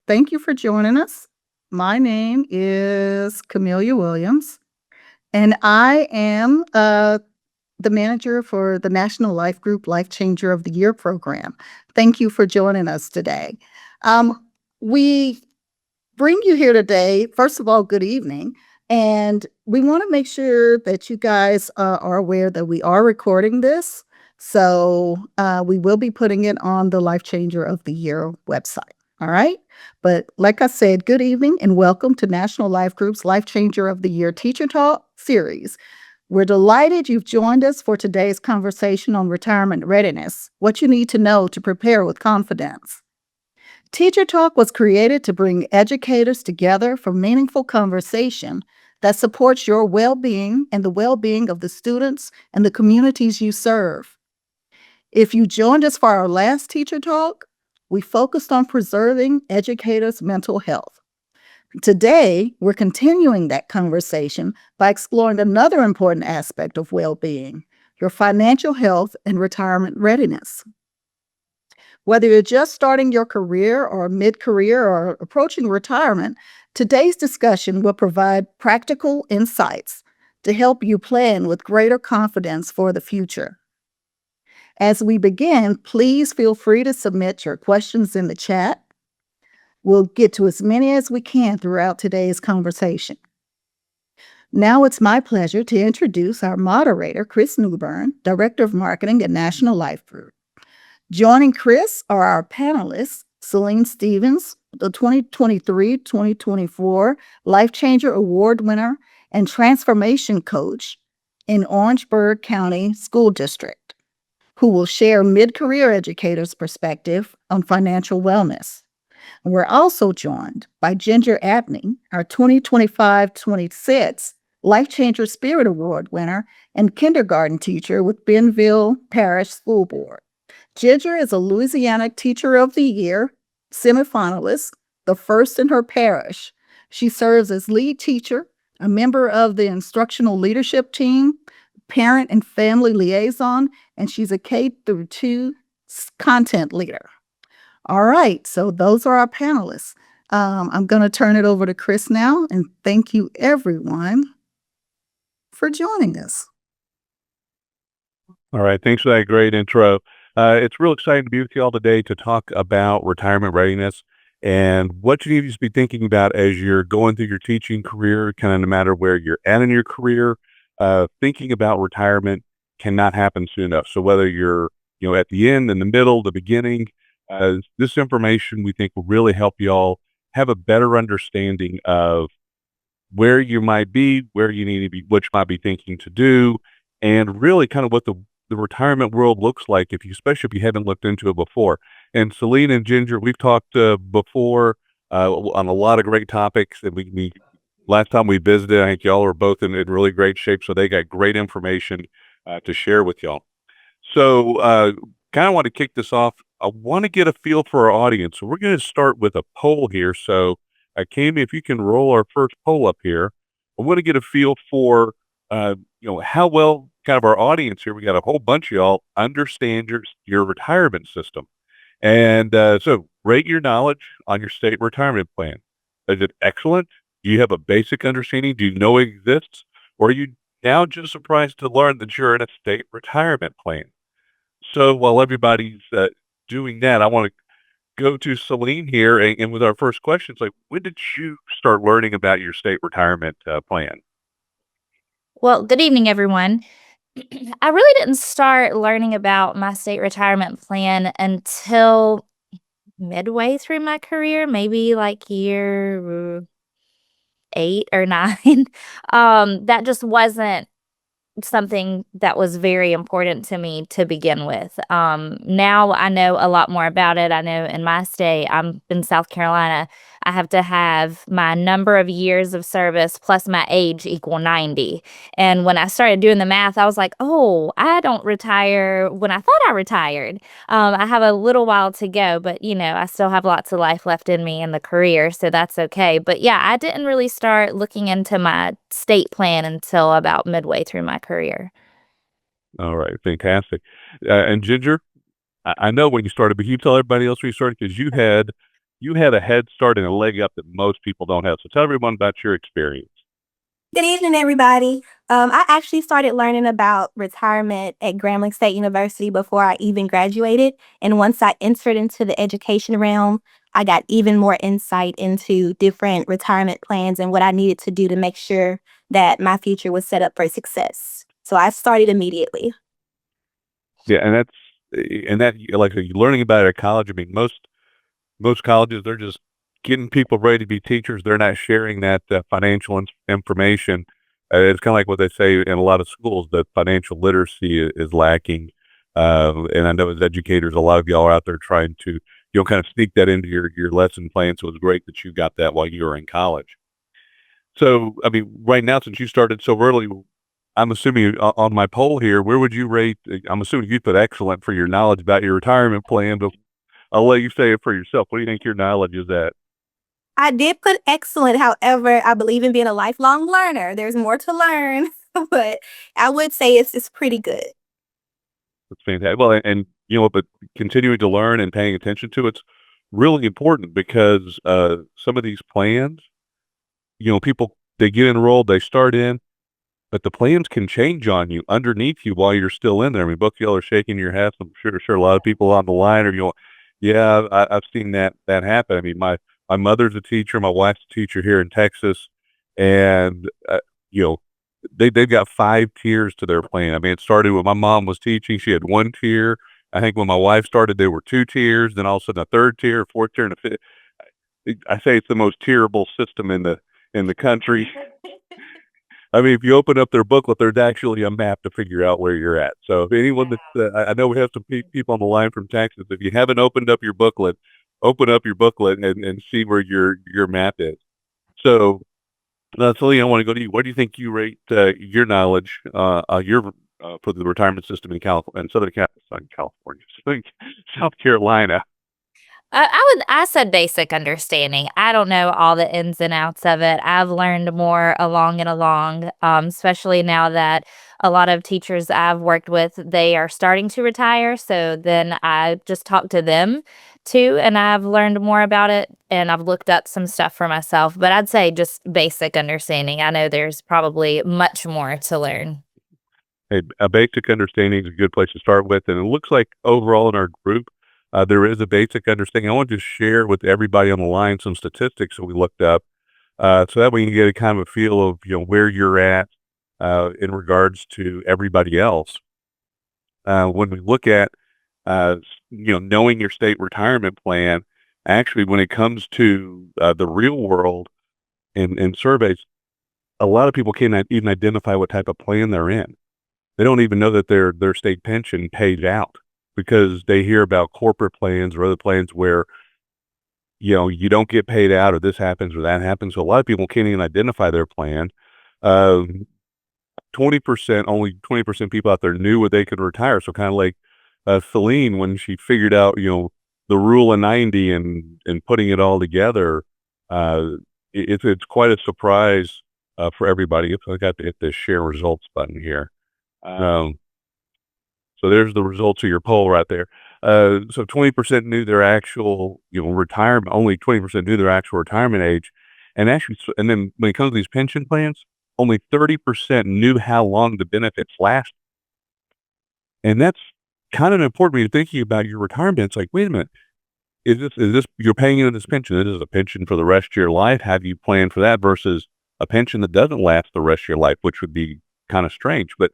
Thank you for joining us. My name is Camelia Williams, and I am the manager for the National Life Group LifeChanger of the Year program. Thank you for joining us today. We bring you here today, first of all, good evening. And we want to make sure that you guys are aware that we are recording this. So we will be putting it on the Life Changer of the Year website. All right. But like I said, good evening and welcome to National Life Group's Life Changer of the Year Teacher Talk series. We're delighted you've joined us for today's conversation on retirement readiness, what you need to know to prepare with confidence. Teacher Talk was created to bring educators together for meaningful conversation that supports your well-being and the well-being of the students and the communities you serve. If you joined us for our last Teacher Talk, we focused on preserving educators' mental health. Today, we're continuing that conversation by exploring another important aspect of well-being, your financial health and retirement readiness. Whether you're just starting your career or mid-career or approaching retirement, today's discussion will provide practical insights to help you plan with greater confidence for the future. As we begin, please feel free to submit your questions in the chat. We'll get to as many as we can throughout today's conversation. Now it's my pleasure to introduce our moderator, Chris Newbern, Director of Marketing at National Life Group. Joining Chris are our panelists, Celine Stevens, the 2023-2024 LifeChanger Award winner and transformation coach in Orangeburg County School District, who will share mid-career educators' perspective on financial wellness. And we're also joined by Ginger Abney, our 2025-26 LifeChanger Spirit Award winner and kindergarten teacher with Benville Parish School Board. Ginger is a Louisiana Teacher of the Year semifinalist, the first in her parish. She serves as lead teacher, a member of the instructional leadership team, parent and family liaison, and she's a K-2 content leader. All right, so those are our panelists. I'm going to turn it over to Chris now, and thank you everyone for joining us. All right, thanks for that great intro. It's real exciting to be with you all today to talk about retirement readiness and what you need to be thinking about as you're going through your teaching career, kind of no matter where you're at in your career. Thinking about retirement cannot happen soon enough. So whether you're, at the end, in the middle, the beginning, this information we think will really help you all have a better understanding of where you might be, where you need to be, what you might be thinking to do, and really kind of what the retirement world looks like, especially if you haven't looked into it before. And Celine and Ginger, we've talked before on a lot of great topics. And we last time we visited, I think y'all are both in really great shape, so they got great information to share with y'all. So kind of want to kick this off. I want to get a feel for our audience. So we're going to start with a poll here. So Kami, if you can roll our first poll up here, I want to get a feel for how well kind of our audience here, we got a whole bunch of y'all understand your retirement system. And so rate your knowledge on your state retirement plan. Is it excellent? Do you have a basic understanding? Do you know it exists? Or are you now just surprised to learn that you're in a state retirement plan? So while everybody's doing that, I want to go to Celine here. And with our first question, it's like, when did you start learning about your state retirement plan? Well, good evening, everyone. I really didn't start learning about my state retirement plan until midway through my career, maybe like year 8 or 9. That just wasn't something that was very important to me to begin with. Now I know a lot more about it. I know in my state, I'm in South Carolina, I have to have my number of years of service plus my age equal 90. And when I started doing the math, I was like, oh, I don't retire when I thought I retired. I have a little while to go, but I still have lots of life left in me in the career, so that's okay. But yeah, I didn't really start looking into my state plan until about midway through my career. All right, fantastic. And Ginger, I know when you started, but can you tell everybody else where you started? Because you had you had a head start and a leg up that most people don't have. So tell everyone about your experience. Good evening, everybody. I actually started learning about retirement at Grambling State University before I even graduated. And once I entered into the education realm, I got even more insight into different retirement plans and what I needed to do to make sure that my future was set up for success. So I started immediately. Yeah, and that like you're learning about it at college. I mean, most colleges, they're just getting people ready to be teachers. They're not sharing that financial information. It's kind of like what they say in a lot of schools, that financial literacy is lacking. And I know as educators, a lot of y'all are out there trying to, kind of sneak that into your lesson plan. So it's great that you got that while you were in college. So, I mean, right now, since you started so early, I'm assuming on my poll here, where would you rate? I'm assuming you put excellent for your knowledge about your retirement plan, but I'll let you say it for yourself. What do you think your knowledge is at? I did put excellent. However, I believe in being a lifelong learner. There's more to learn, but I would say it's pretty good. That's fantastic. Well, and but continuing to learn and paying attention to it's really important because some of these plans, people they get enrolled, they start in, but the plans can change on you underneath you while you're still in there. I mean, both y'all are shaking your heads. I'm sure a lot of people on the line are yeah, I've seen that happen. I mean, my mother's a teacher, my wife's a teacher here in Texas, and you know, they've got 5 tiers to their plan. I mean, it started when my mom was teaching; she had 1 tier. I think when my wife started, there were 2 tiers. Then all of a sudden, a 3rd tier, a 4th tier, and a 5th. I say it's the most tierable system in the country. I mean, if you open up their booklet, there's actually a map to figure out where you're at. So if anyone that I know we have some people on the line from Texas. If you haven't opened up your booklet, open up your booklet and see where your map is. So, Celine, I want to go to you. What do you think you rate your knowledge, your for the retirement system in California, and California, South Carolina? I said basic understanding. I don't know all the ins and outs of it. I've learned more along, especially now that a lot of teachers I've worked with, they are starting to retire. So then I just talk to them too, and I've learned more about it, and I've looked up some stuff for myself. But I'd say just basic understanding. I know there's probably much more to learn. A basic understanding is a good place to start with, and it looks like overall in our group, there is a basic understanding. I want to just share with everybody on the line some statistics that we looked up, so that we can get a kind of a feel of where you're at in regards to everybody else. When we look at knowing your state retirement plan, actually, when it comes to the real world and surveys, a lot of people can't even identify what type of plan they're in. They don't even know that their state pension pays out because they hear about corporate plans or other plans where, you don't get paid out or this happens or that happens. So a lot of people can't even identify their plan. 20%, only 20% people out there knew what they could retire. So kind of like Celine, when she figured out, the rule of 90 and putting it all together, it's quite a surprise for everybody. If I got to hit this share results button here. So there's the results of your poll right there. So 20% knew their actual, retirement. Only 20% knew their actual retirement age, and then when it comes to these pension plans, only 30% knew how long the benefits last. And that's kind of important when you're thinking about your retirement. It's like, wait a minute, is this you're paying into this pension? This is a pension for the rest of your life. Have you planned for that versus a pension that doesn't last the rest of your life, which would be kind of strange, but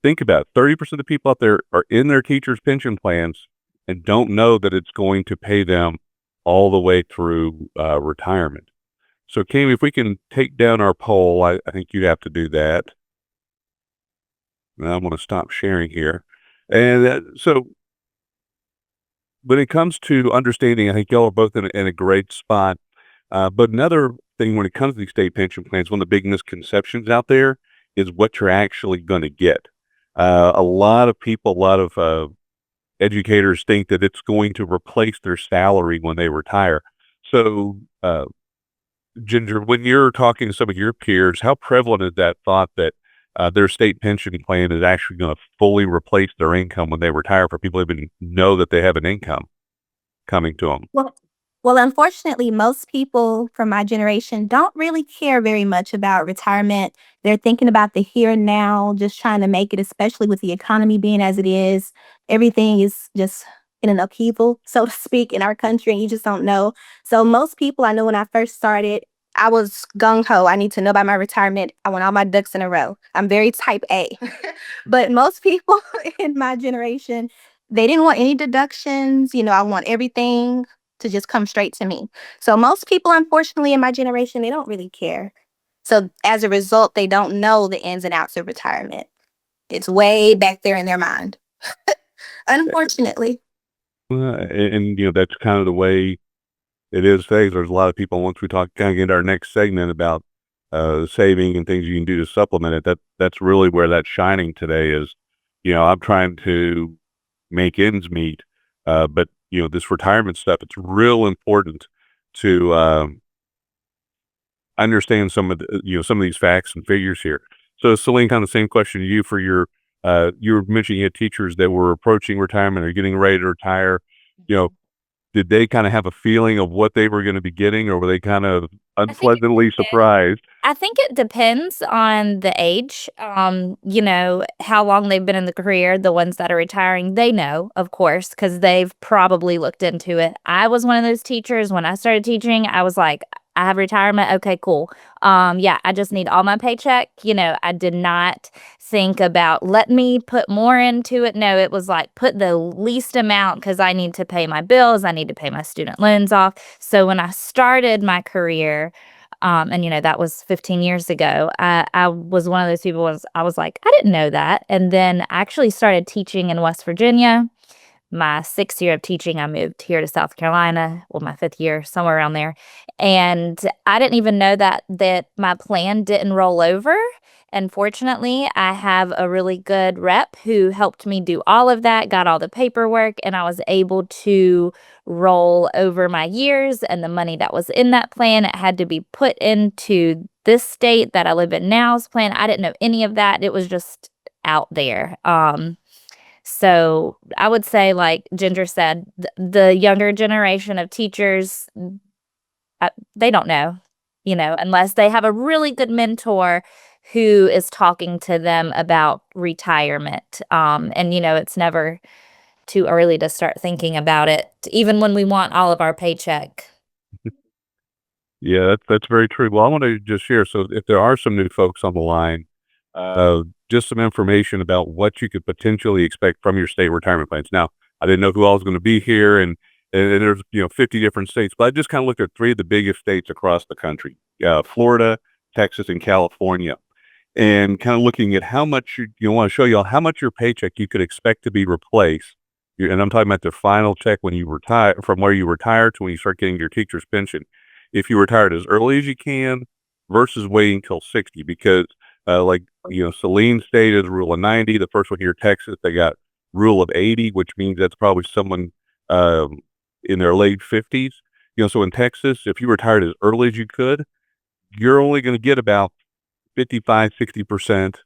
think about it. 30% of the people out there are in their teachers' pension plans and don't know that it's going to pay them all the way through retirement. So, Kim, if we can take down our poll, I think you have to do that. Now I'm going to stop sharing here. And so when it comes to understanding, I think y'all are both in a great spot. But another thing when it comes to these state pension plans, one of the big misconceptions out there is what you're actually going to get. A lot of people, a lot of educators think that it's going to replace their salary when they retire. So, Ginger, when you're talking to some of your peers, how prevalent is that thought that their state pension plan is actually going to fully replace their income when they retire for people who even know that they have an income coming to them? Well, Well, unfortunately, most people from my generation don't really care very much about retirement. They're thinking about the here and now, just trying to make it, especially with the economy being as it is. Everything is just in an upheaval, so to speak, in our country, and you just don't know. So, most people I know when I first started, I was gung ho. I need to know about my retirement. I want all my ducks in a row. I'm very type A. But most people in my generation, they didn't want any deductions. I want everything to just come straight to me. So most people, unfortunately, in my generation, they don't really care. So as a result, they don't know the ins and outs of retirement. It's way back there in their mind, unfortunately. And that's kind of the way it is today. There's a lot of people, once we kind of get into our next segment about saving and things you can do to supplement it, that's really where that's shining today is, I'm trying to make ends meet. But, this retirement stuff, it's real important to understand some of these facts and figures here. So Celine, kind of the same question to you for you were mentioning you had teachers that were approaching retirement or getting ready to retire. You know, did they kind of have a feeling of what they were going to be getting, or were they kind of I think it unpleasantly depends. surprised? I think it depends on the age, how long they've been in the career. The ones that are retiring, they know, of course, because they've probably looked into it. I was one of those teachers when I started teaching. I was like, I have retirement. Okay, cool. Yeah, I just need all my paycheck. I did not think about let me put more into it. No, it was like put the least amount because I need to pay my bills. I need to pay my student loans off. So when I started my career, and that was 15 years ago. I was one of those people I was like, I didn't know that. And then I actually started teaching in West Virginia. My 6th year of teaching, I moved here to South Carolina. Well, my 5th year, somewhere around there. And I didn't even know that my plan didn't roll over. And fortunately, I have a really good rep who helped me do all of that, got all the paperwork, and I was able to roll over my years and the money that was in that plan. It had to be put into this state that I live in now's plan. I didn't know any of that. It was just out there. So I would say, like Ginger said, the younger generation of teachers, they don't know, unless they have a really good mentor who is talking to them about retirement. And it's never too early to start thinking about it, even when we want all of our paycheck. Yeah, that's very true. Well, I want to just share. So, if there are some new folks on the line, just some information about what you could potentially expect from your state retirement plans. Now, I didn't know who all was going to be here, and there's 50 different states, but I just kind of looked at 3 of the biggest states across the country: Florida, Texas, and California, and kind of looking at how much you want to show y'all how much your paycheck you could expect to be replaced. And I'm talking about the final check when you retire, from where you retire to when you start getting your teacher's pension. If you retired as early as you can versus waiting till 60, because like Celine stated, rule of 90. The first one here, Texas, they got rule of 80, which means that's probably someone in their late 50s. So in Texas, if you retired as early as you could, you're only going to get about 55, 60%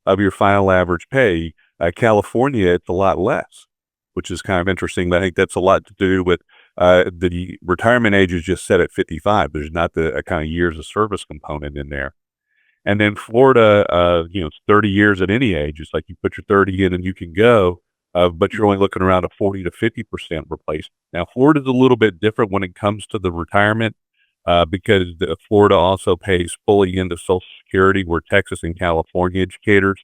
of your final average pay. California, it's a lot less, which is kind of interesting. But I think that's a lot to do with the retirement age is just set at 55. There's not the kind of years of service component in there. And then Florida, it's 30 years at any age. It's like you put your 30 in and you can go, but you're only looking around a 40 to 50% replacement. Now, Florida's a little bit different when it comes to the retirement because Florida also pays fully into Social Security, where Texas and California educators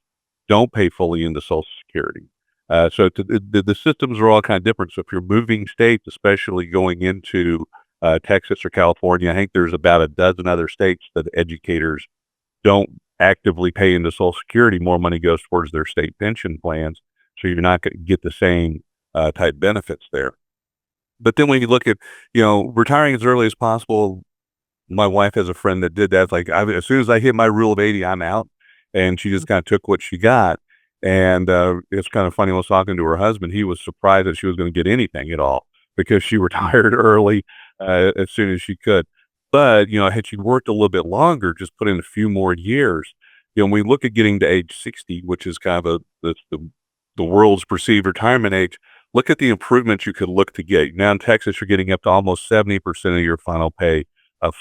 don't pay fully into Social Security. So the systems are all kind of different. So if you're moving states, especially going into Texas or California, I think there's about a dozen other states that educators don't actively pay into Social Security. More money goes towards their state pension plans, so you're not going to get the same type benefits there. But then when you look at, retiring as early as possible, my wife has a friend that did that. It's like, as soon as I hit my rule of 80, I'm out. And she just kind of took what she got. And it's kind of funny, I was talking to her husband. He was surprised that she was going to get anything at all because she retired early as soon as she could. But, had she worked a little bit longer, just put in a few more years, when we look at getting to age 60, which is kind of the world's perceived retirement age, look at the improvements you could look to get. Now in Texas, you're getting up to almost 70% of your final pay.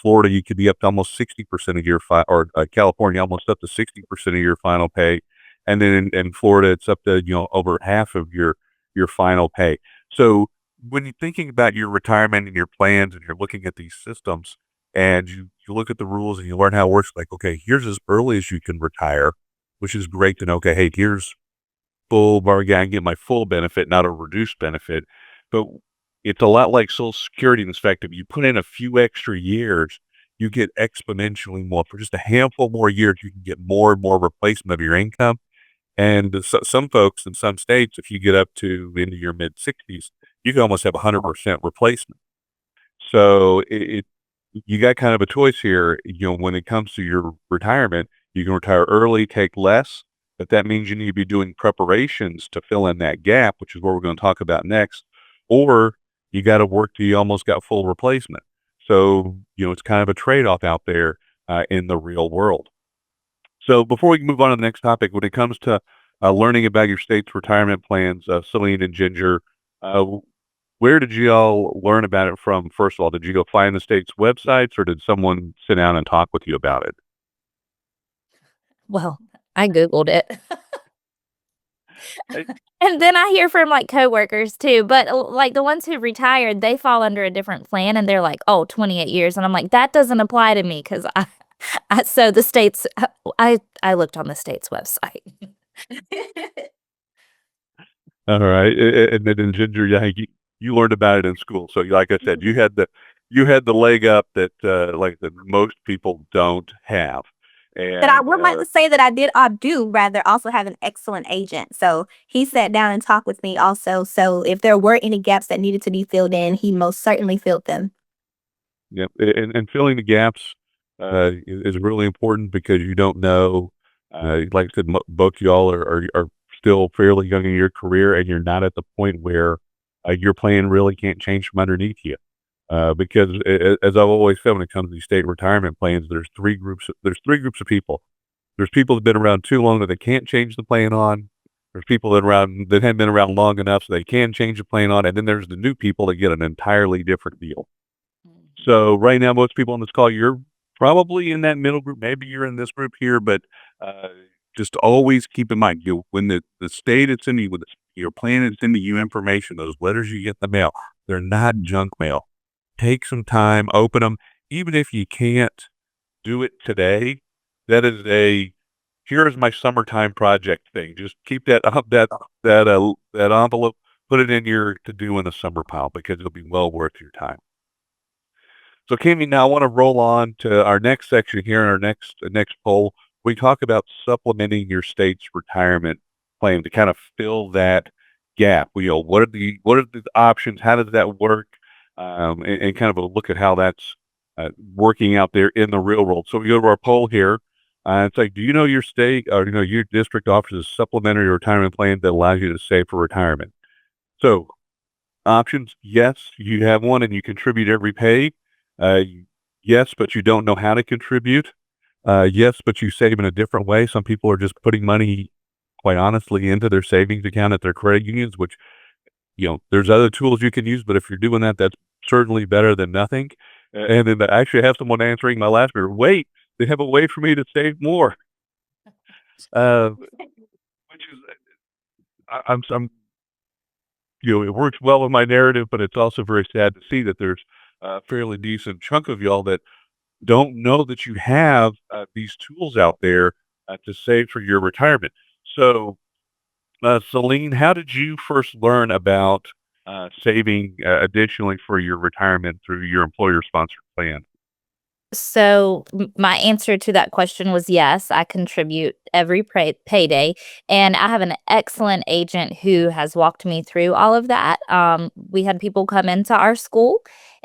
Florida, you could be up to almost 60% of your or California, almost up to 60% of your final pay. And then in Florida, it's up to, over half of your final pay. So when you're thinking about your retirement and your plans and you're looking at these systems and you look at the rules and you learn how it works, like, okay, here's as early as you can retire, which is great to know. Okay, hey, here's full bargain. I get my full benefit, not a reduced benefit. But it's a lot like Social Security in this fact, if you put in a few extra years, you get exponentially more. For just a handful more years, you can get more and more replacement of your income. And some folks in some states, if you get up to into your mid 60s, you can almost have 100% replacement. So you got kind of a choice here. When it comes to your retirement, you can retire early, take less, but that means you need to be doing preparations to fill in that gap, which is what we're going to talk about next. Or you got to work till you almost got full replacement. So, it's kind of a trade-off out there in the real world. So before we move on to the next topic, when it comes to learning about your state's retirement plans, Celine and Ginger, uh, where did you all learn about it from? First of all, did you go find the state's websites or did someone sit down and talk with you about it? Well, I Googled it. I- And then I hear from, like, coworkers too, but, like, the ones who retired, they fall under a different plan, and they're like, "Oh, 28 years," and I'm like, "That doesn't apply to me," 'cause I so the state's I looked on the state's website. All right. And then in Ginger, yeah, you learned about it in school. So like I said, you had the leg up that like that most people don't have. But I And would like to say that I do rather also have an excellent agent. So he sat down and talked with me also. So if there were any gaps that needed to be filled in, he most certainly filled them. Yep, and filling the gaps, is really important because you don't know, like I said, both y'all are still fairly young in your career, and you're not at the point where, your plan really can't change from underneath you. Because as I've always said when it comes to these state retirement plans, there's three groups of people. There's people that've been around too long that they can't change the plan on. There's people that haven't been around long enough so they can change the plan on, and then there's the new people that get an entirely different deal. So right now, most people on this call, you're probably in that middle group. Maybe you're in this group here, but uh, just always keep in mind, when the state it's in you, when your plan is sending you information, those letters you get in the mail, they're not junk mail. Take some time, open them, even if you can't do it today. That is here's my summertime project thing. Just keep that envelope, put it in your to do in the summer pile because it'll be well worth your time. So, Kimmy, now I want to roll on to our next section here in our next poll. We talk about supplementing your state's retirement plan to kind of fill that gap. What are the options? How does that work? And kind of a look at how that's working out there in the real world. So we go to our poll here. It's like, do you know your state or your district offers a supplementary retirement plan that allows you to save for retirement? So options, yes, you have one and you contribute every pay. Uh, yes, but you don't know how to contribute. Yes, but you save in a different way. Some people are just putting money, quite honestly, into their savings account at their credit unions, which, there's other tools you can use, but if you're doing that, that's certainly better than nothing. And then I actually have someone answering my last year. Wait, they have a way for me to save more. Which is, I'm it works well with my narrative, but it's also very sad to see that there's a fairly decent chunk of y'all that don't know that you have these tools out there to save for your retirement. So, Celine, how did you first learn about saving additionally for your retirement through your employer-sponsored plan? So, my answer to that question was yes, I contribute every payday, and I have an excellent agent who has walked me through all of that. We had people come into our school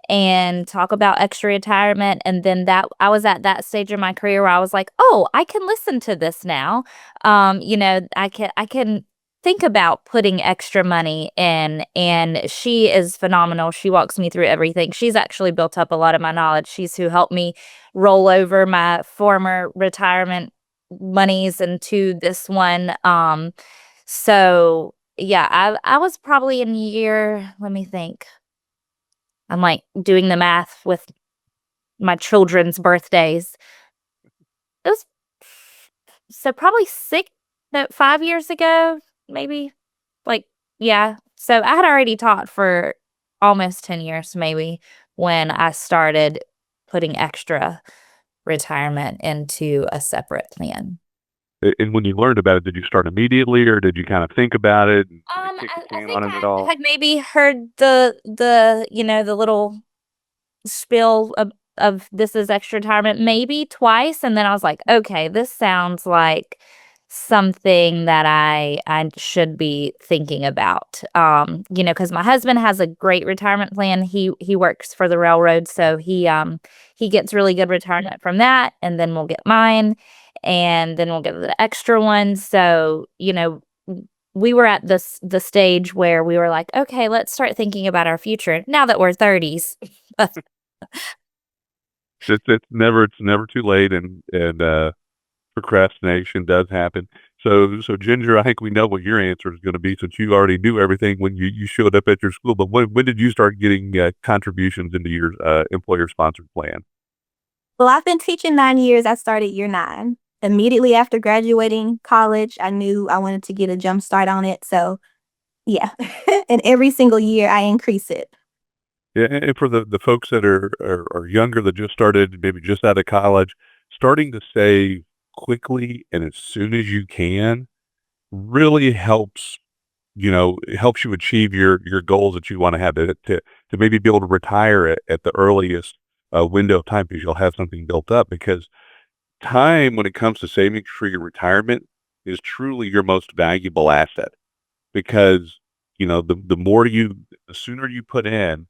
and talk about extra retirement, and then that I was at that stage of my career where I was like, "Oh, I can listen to this now." I can think about putting extra money in, and she is phenomenal. She walks me through everything. She's actually built up a lot of my knowledge. She's who helped me roll over my former retirement monies into this one. So yeah, I was probably in year, let me think. I'm like doing the math with my children's birthdays. It was so probably 6, no, 5 years ago, maybe. Like, yeah. So I had already taught for almost 10 years, maybe, when I started putting extra retirement into a separate plan. And when you learned about it, did you start immediately, or did you kind of think about it and kick the I can think on it at I all? had maybe heard the little spiel of this is extra retirement maybe twice, and then I was like, "Okay, this sounds like something that I should be thinking about." Because my husband has a great retirement plan. He works for the railroad, so he gets really good retirement from that, and then we'll get mine, and then we'll get the extra one. So, we were at the stage where we were like, "Okay, let's start thinking about our future now that we're 30s." It's never too late, and procrastination does happen. So Ginger, I think we know what your answer is going to be, since you already knew everything when you showed up at your school. But when did you start getting contributions into your employer sponsored plan? Well, I've been teaching 9 years. I started year 9. Immediately after graduating college, I knew I wanted to get a jump start on it. So, yeah. And every single year I increase it. Yeah, and for the folks that are younger, that just started, maybe just out of college, starting to save quickly and as soon as you can really helps. It helps you achieve your goals that you want to have, to maybe be able to retire at the earliest window of time, because you'll have something built up. Because time, when it comes to saving for your retirement, is truly your most valuable asset. Because the sooner you put in,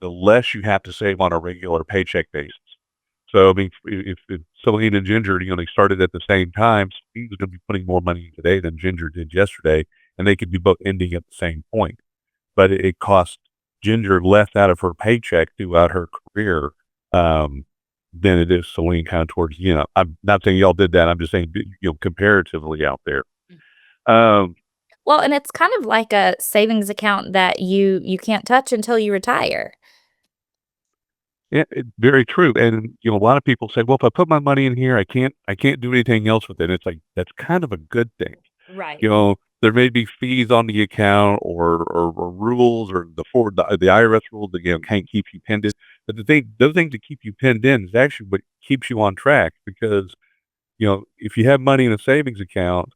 the less you have to save on a regular paycheck basis. So, I mean, if Celine and Ginger, they started at the same time, Celine's going to be putting more money in today than Ginger did yesterday, and they could be both ending at the same point. But it cost Ginger less out of her paycheck throughout her career, um, than it is Celine, kind of towards, I'm not saying y'all did that. I'm just saying, comparatively out there. Um, Well, and it's kind of like a savings account that you can't touch until you retire. Yeah, very true. And a lot of people say, "Well, if I put my money in here, I can't do anything else with it." It's like, that's kind of a good thing. Right. There may be fees on the account, or rules, or the IRS rules that can't keep you pinned in. But those things that keep you pinned in is actually what keeps you on track. Because if you have money in a savings account,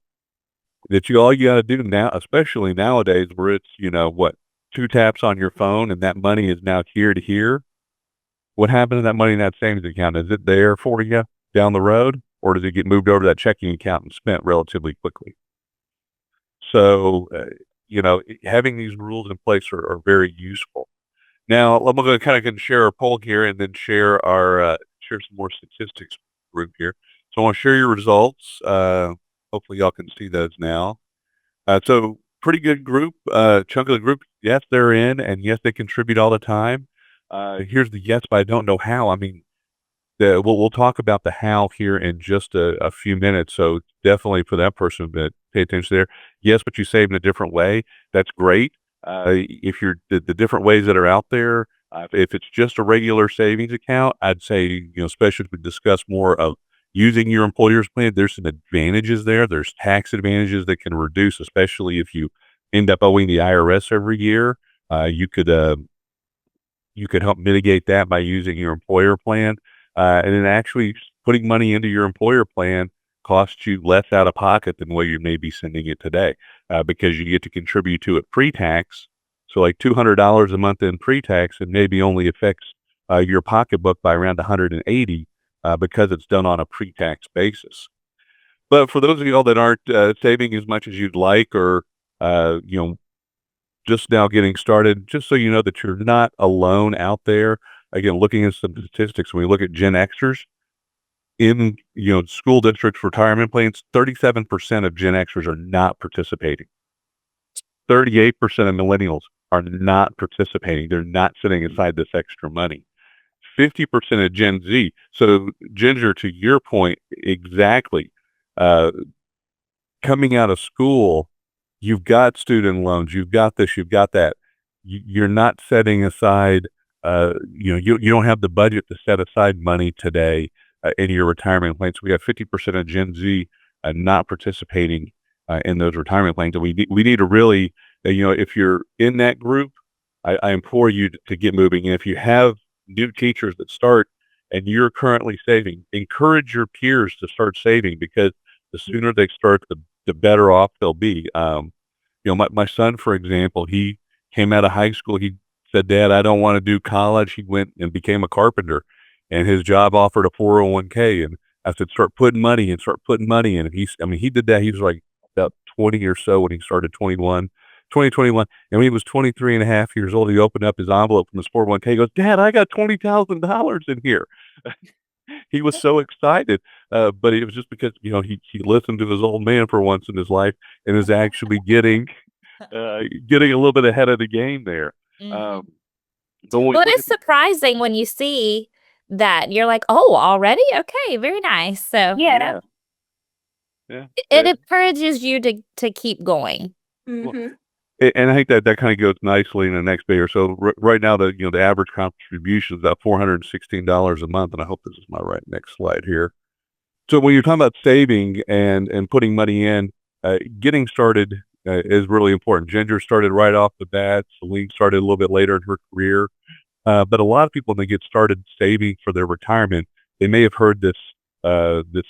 that all you got to do now, especially nowadays, where it's what, 2 taps on your phone and that money is now here to here. What happened to that money in that savings account? Is it there for you down the road, or does it get moved over to that checking account and spent relatively quickly? So, having these rules in place are very useful. Now, I'm going to kind of share our poll here, and then share some more statistics group here. So I want to share your results. Hopefully y'all can see those now. So pretty good group, chunk of the group. Yes, they're in, and yes, they contribute all the time. Here's the yes, but I don't know how. I mean, we'll talk about the how here in just a few minutes. So definitely for that person to pay attention there. Yes, but you save in a different way. That's great. If you're the different ways that are out there, if it's just a regular savings account, I'd say, especially if we discuss more of using your employer's plan, there's some advantages there. There's tax advantages that can reduce, especially if you end up owing the IRS every year. You could help mitigate that by using your employer plan. And then actually putting money into your employer plan costs you less out of pocket than what you may be sending it today, because you get to contribute to it pre-tax. So like $200 a month in pre-tax, and maybe only affects your pocketbook by around 180, because it's done on a pre-tax basis. But for those of y'all that aren't saving as much as you'd like, or just now getting started, just so you know that you're not alone out there. Again, looking at some statistics, when we look at Gen Xers in school districts retirement plans, 37% of Gen Xers are not participating. 38% of millennials are not participating. They're not setting aside this extra money. 50% of Gen Z. So, Ginger, to your point, exactly. Uh, Coming out of school, you've got student loans, you've got this, you've got that. You're not setting aside, you don't have the budget to set aside money today in your retirement plans. We have 50% of Gen Z not participating in those retirement plans. And we need to really, if you're in that group, I implore you to get moving. And if you have new teachers that start and you're currently saving, encourage your peers to start saving, because the sooner they start, the better off they'll be. My son, for example, he came out of high school. He said, "Dad, I don't want to do college." He went and became a carpenter, and his job offered a 401k. And I said, "Start putting money in, start putting money in." And he did that. He was like about 20 or so when he started, 2021. And when he was 23 and a half years old, he opened up his envelope from his 401k. He goes, "Dad, I got $20,000 in here." He was so excited, but it was just because, he listened to his old man for once in his life and is actually getting a little bit ahead of the game there. Mhm. But when we Well, it look is surprising when you see that. You're like, "Oh, already? Okay, very nice." So Yeah. yeah, it encourages you to keep going. Mhm. and I think that kind of goes nicely in the next bit or so. Right now, the average contribution is about $416 a month, and I hope this is my next slide here. So when you're talking about saving and putting money in, getting started is really important. Ginger started right off the bat. Celine started a little bit later in her career. But a lot of people, when they get started saving for their retirement, they may have heard this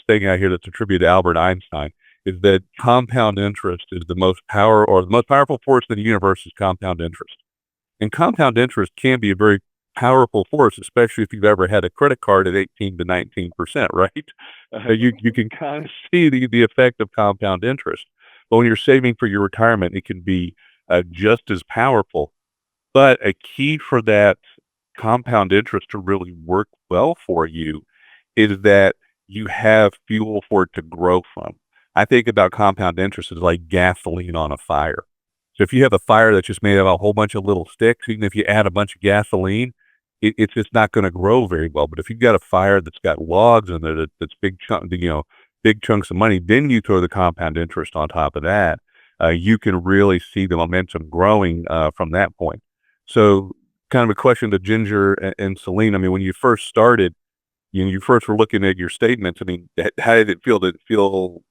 thing out here that's attributed to Albert Einstein, is that compound interest is the most powerful force in the universe is compound interest. And compound interest can be a very powerful force, especially if you've ever had a credit card at 18 to 19%, right? You can kind of see the effect of compound interest. But when you're saving for your retirement, it can be just as powerful. But a key for that compound interest to really work well for you is that you have fuel for it to grow from. I think about compound interest as like gasoline on a fire. So if you have a fire that's just made of a whole bunch of little sticks, even if you add a bunch of gasoline, it's just not going to grow very well. But if you've got a fire that's got logs in it, that's big chunks of money, then you throw the compound interest on top of that. You can really see the momentum growing from that point. So, kind of a question to Ginger and Celine. I mean, when you first started, you first were looking at your statements. I mean, how did it feel? Did it feel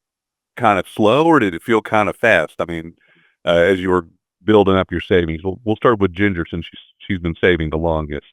kind of slow, or did it feel kind of fast? I mean, as you were building up your savings. We'll start with Ginger since she's been saving the longest.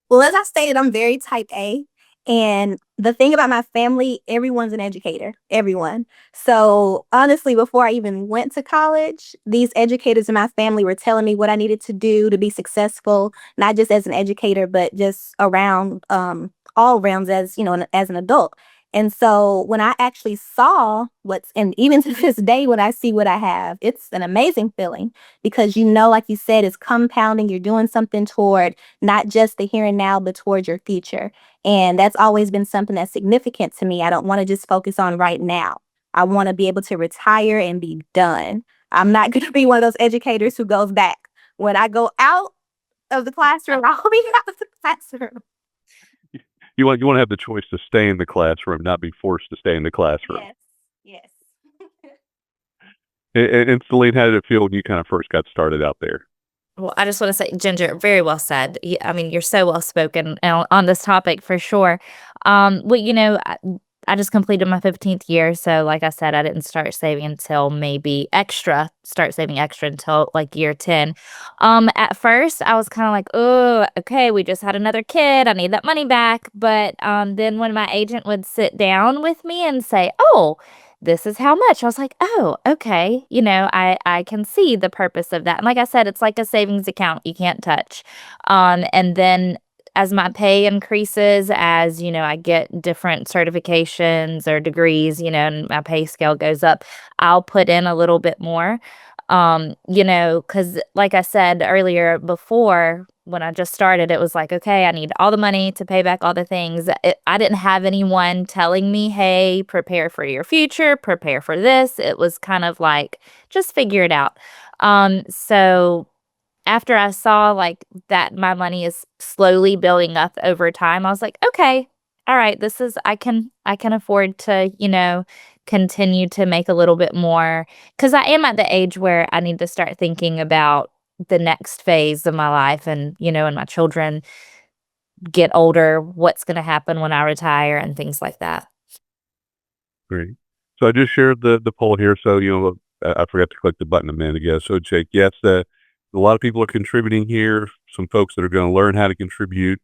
Well, as I stated, I'm very type A. And the thing about my family, everyone's an educator, everyone. So honestly, before I even went to college, these educators in my family were telling me what I needed to do to be successful, not just as an educator, but just around all realms as, as an adult. And so when I actually saw and even to this day, when I see what I have, it's an amazing feeling because, like you said, it's compounding. You're doing something toward not just the here and now, but towards your future. And that's always been something that's significant to me. I don't want to just focus on right now. I want to be able to retire and be done. I'm not going to be one of those educators who goes back. When I go out of the classroom, I'll be out of the classroom. You want to have the choice to stay in the classroom, not be forced to stay in the classroom. Yes. And Celine, how did it feel when you kind of first got started out there? Well, I just want to say, Ginger, very well said. I mean, you're so well spoken on this topic for sure. Well, I just completed my 15th year. So, like I said, I didn't start saving until start saving extra until like year 10. At first, I was kind of like, oh, okay, we just had another kid. I need that money back. But then when my agent would sit down with me and say, oh, this is how much. I was like, "Oh, okay." I can see the purpose of that. And like I said, it's like a savings account you can't touch. And then as my pay increases, as, I get different certifications or degrees, and my pay scale goes up, I'll put in a little bit more. Because like I said earlier before, when I just started, it was like, okay, I need all the money to pay back all the things. I didn't have anyone telling me, hey, prepare for your future, prepare for this. It was kind of like, just figure it out. So after I saw like that my money is slowly building up over time, I was like, okay, all right, I can afford to, continue to make a little bit more, because I am at the age where I need to start thinking about the next phase of my life, and, and my children get older, what's gonna happen when I retire and things like that. Great. So I just shared the poll here. So, I forgot to click the button a minute ago. So check, yes, a lot of people are contributing here. Some folks that are going to learn how to contribute,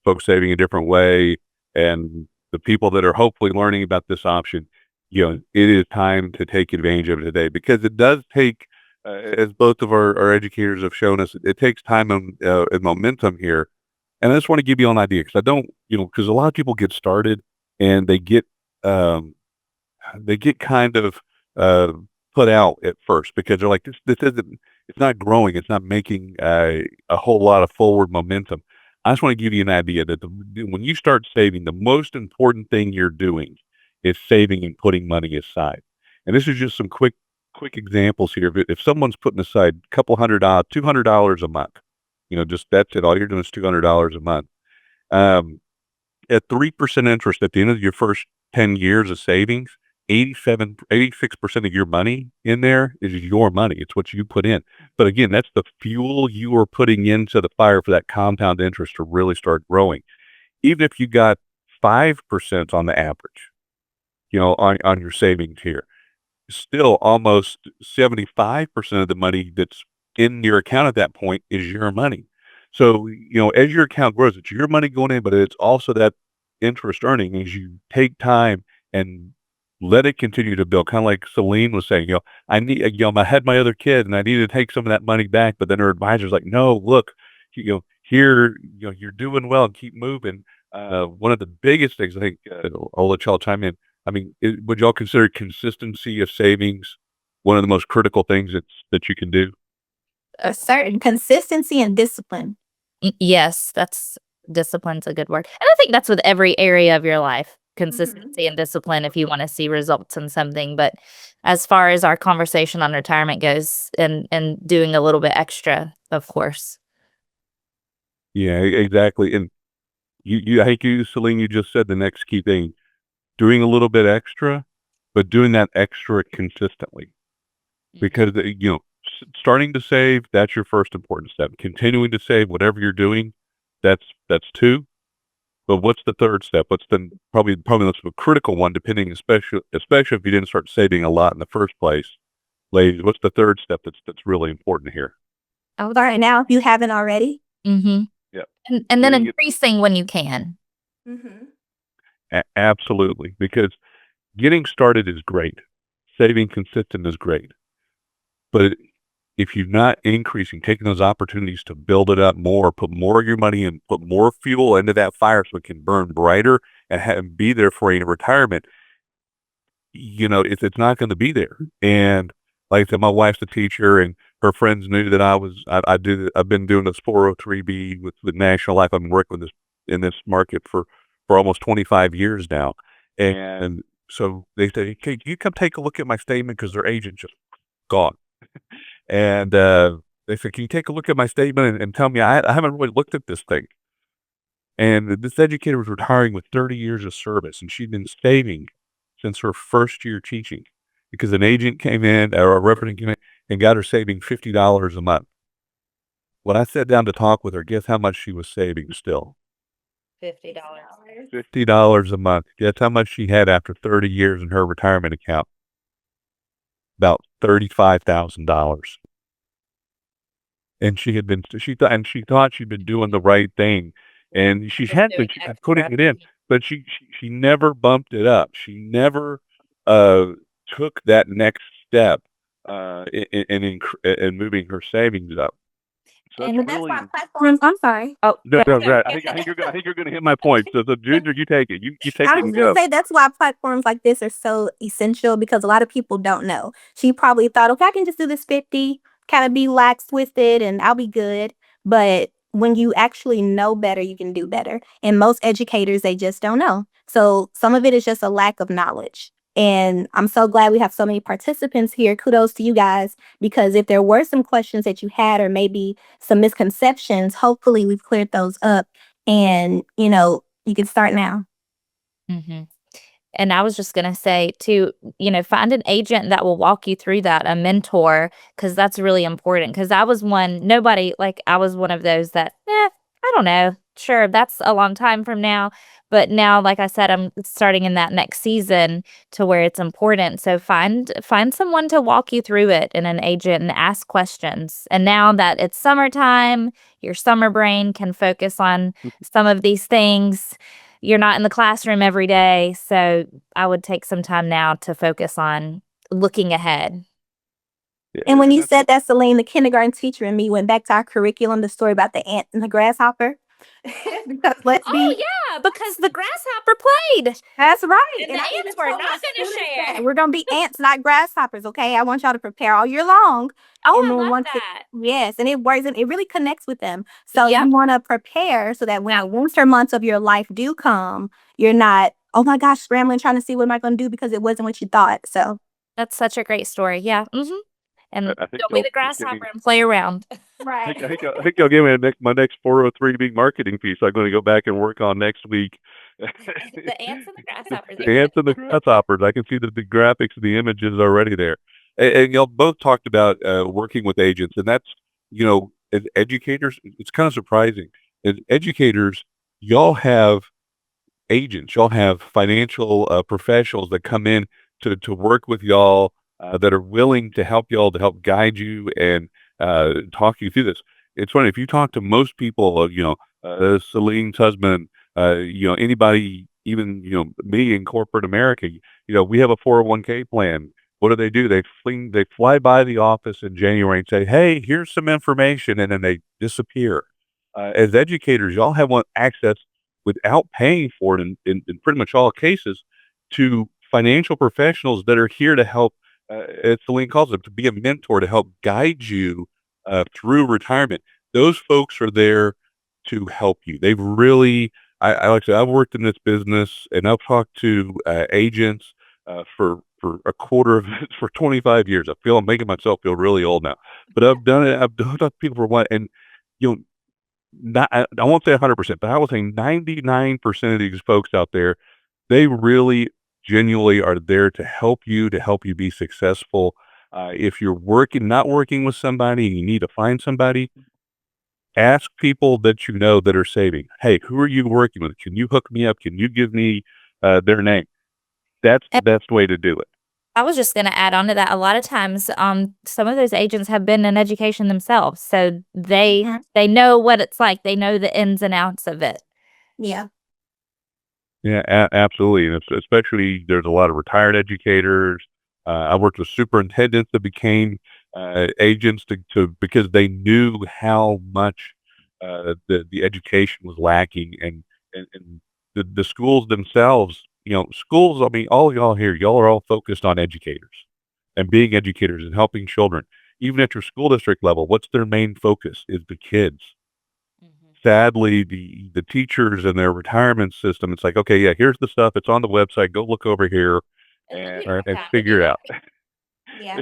folks saving a different way, and the people that are hopefully learning about this option. It is time to take advantage of it today, because it does take, as both of our educators have shown us, it takes time and momentum here. And I just want to give you an idea, because I don't, because a lot of people get started and um, they get kind of uh, put out at first, because they're like, this isn't, it's not growing, it's not making a whole lot of forward momentum. I just want to give you an idea that when you start saving, the most important thing you're doing is saving and putting money aside. And this is just some quick examples here. If someone's putting aside a couple $200 a month, just that's it. All you're doing is $200 a month. At 3% interest at the end of your first 10 years of savings, 86% of your money in there is your money. It's what you put in. But again, that's the fuel you are putting into the fire for that compound interest to really start growing. Even if you got 5% on the average, on your savings here, still almost 75% of the money that's in your account at that point is your money. So, as your account grows, it's your money going in, but it's also that interest earning as you take time and let it continue to build. Kind of like Celine was saying, I had my other kid and I needed to take some of that money back, but then her advisor's like, no, look, here, you're doing well, and keep moving. One of the biggest things, I think, I'll let y'all chime in. I mean, would y'all consider consistency of savings one of the most critical things that you can do? A certain consistency and discipline. Yes, discipline's a good word. And I think that's with every area of your life, Mhm. consistency and discipline if you wanna see results in something. But as far as our conversation on retirement goes, and doing a little bit extra, of course. Yeah, exactly. And I think Celine, you just said the next key thing: doing a little bit extra, but doing that extra consistently. Because starting to save, that's your first important step. Continuing to save, whatever you're doing, that's two. But what's the third step? What's the probably the most critical one, depending, especially if you didn't start saving a lot in the first place, ladies? What's the third step that's really important here? I'll start now if you haven't already. Mhm. Yeah, And then doing it increasing when you can. Mm-hmm. absolutely, because getting started is great, saving consistent is great, but if you're not increasing, taking those opportunities to build it up more, put more of your money in, put more fuel into that fire so it can burn brighter and be there for you in retirement, it's not going to be there. And like I said, my wife's a teacher, and her friends knew that I've been doing this 403B with National Life. I've been working with in this market for almost 25 years now. And so they said, "Okay, you come take a look at my statement," because their agent just gone. And they said, "Can you take a look at my statement and tell me I haven't really looked at this thing?" And this educator was retiring with 30 years of service, and she'd been saving since her first year teaching, because an agent came in, or a representative came in, and got her saving $50 a month. When I sat down to talk with her, guess how much she was saving still? $50. $50 a month. Guess how much she had after 30 years in her retirement account? About $35,000. And she thought she'd been doing the right thing, and she Just had doing been, she'd been putting extra. it in, but she never bumped it up. She never, uh, took that next step, in moving her savings up. So it's And that's really why platforms. I'm sorry. Oh, no, go no, ahead. right. I think you're gonna hit my point. So Ginger, you take it. You take I it was and gonna go. say that's why platforms like this are so essential, because a lot of people don't know. She probably thought, okay, I can just do this 50, kind of be lax with it, and I'll be good. But when you actually know better, you can do better. And most educators, they just don't know. So some of it is just a lack of knowledge. And I'm so glad we have so many participants here. Kudos to you guys, because if there were some questions that you had, or maybe some misconceptions, hopefully we've cleared those up. And, you can start now. Mhm. And I was just gonna say to, find an agent that will walk you through that, a mentor, because that's really important. Because I was one of those that, I don't know. Sure, that's a long time from now. But now, like I said, I'm starting in that next season to where it's important. So find someone to walk you through it and an agent and ask questions. And now that it's summertime, your summer brain can focus on some of these things. You're not in the classroom every day, so I would take some time now to focus on looking ahead. And when you That's said that, Celine, the kindergarten teacher in me went back to our curriculum, the story about the ant and the grasshopper. Because let's Oh, be yeah, because the grasshopper played, That's right. and And the I even ants were told my not gonna students that share. we're gonna be ants, not grasshoppers, okay? I want y'all to prepare all year long. Oh, And I then love once that. yes, and it works and it really connects with them. So Yep. you wanna prepare so that when our winter months of your life do come, you're not, oh my gosh, scrambling trying to see what am I gonna do because it wasn't what you thought. So That's such a great story, yeah, and I think don't be y'all the just gave me grasshopper and play around. right. I think y'all gave me my next 403 marketing piece I'm gonna go back and work on next week. The ants and the grasshoppers, The you're ants good. and the grasshoppers. I can see the graphics and the images already there. And y'all both talked about working with agents, and that's, as educators, it's kind of surprising. As educators, y'all have agents, y'all have financial professionals that come in to work with y'all, that are willing to help y'all, to help guide you and talk you through this. It's funny if you talk to most people, Celine's husband, anybody, even me in corporate America, we have a 401k plan. What do? They fly by the office in January and say, "Hey, here's some information," and then they disappear. As educators, y'all have one access without paying for it in pretty much all cases to financial professionals that are here to help, as Celine calls it, to be a mentor, to help guide you through retirement. Those folks are there to help you. They've really, I like to say, I've worked in this business and I've talked to agents for a quarter of for 25 years. I'm making myself feel really old now, but I've done it. I've done it with people for one, and you know, not, I won't say 100%, but I will say 99% of these folks out there, they really genuinely are there to help you be successful. If you're not working with somebody and you need to find somebody, ask people that you know that are saving. Hey, who are you working with? Can you hook me up? Can you give me their name? That's the best way to do it. I was just gonna add on to that. A lot of times, some of those agents have been in education themselves, so they know what it's like. They know the ins and outs of it. Yeah. Yeah, absolutely, and especially there's a lot of retired educators. I worked with superintendents that became agents because they knew how much the education was lacking, and the schools themselves. Schools. I mean, all y'all here, y'all are all focused on educators and being educators and helping children. Even at your school district level, what's their main focus? Is the kids. Sadly, the teachers and their retirement system, it's like, okay, yeah, here's the stuff. It's on the website. Go look over here And then we don't and have time to figure do it that. out. Yeah.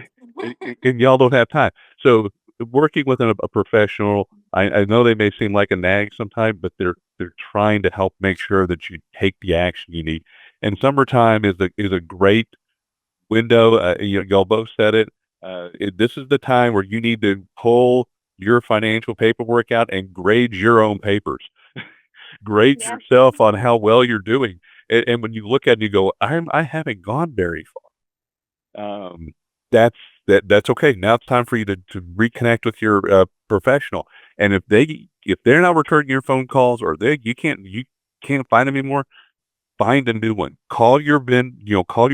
And y'all don't have time. So working with a professional, I know they may seem like a nag sometimes, but they're trying to help make sure that you take the action you need. And summertime is a great window. Y'all both said it. This is the time where you need to pull your financial paperwork out and grade your own papers. Grade Yeah. yourself on how well you're doing. And when you look at it, you go, I haven't gone very far. That's that's okay. Now it's time for you to reconnect with your professional. And if they're not returning your phone calls or you can't find them anymore, find a new one. Call your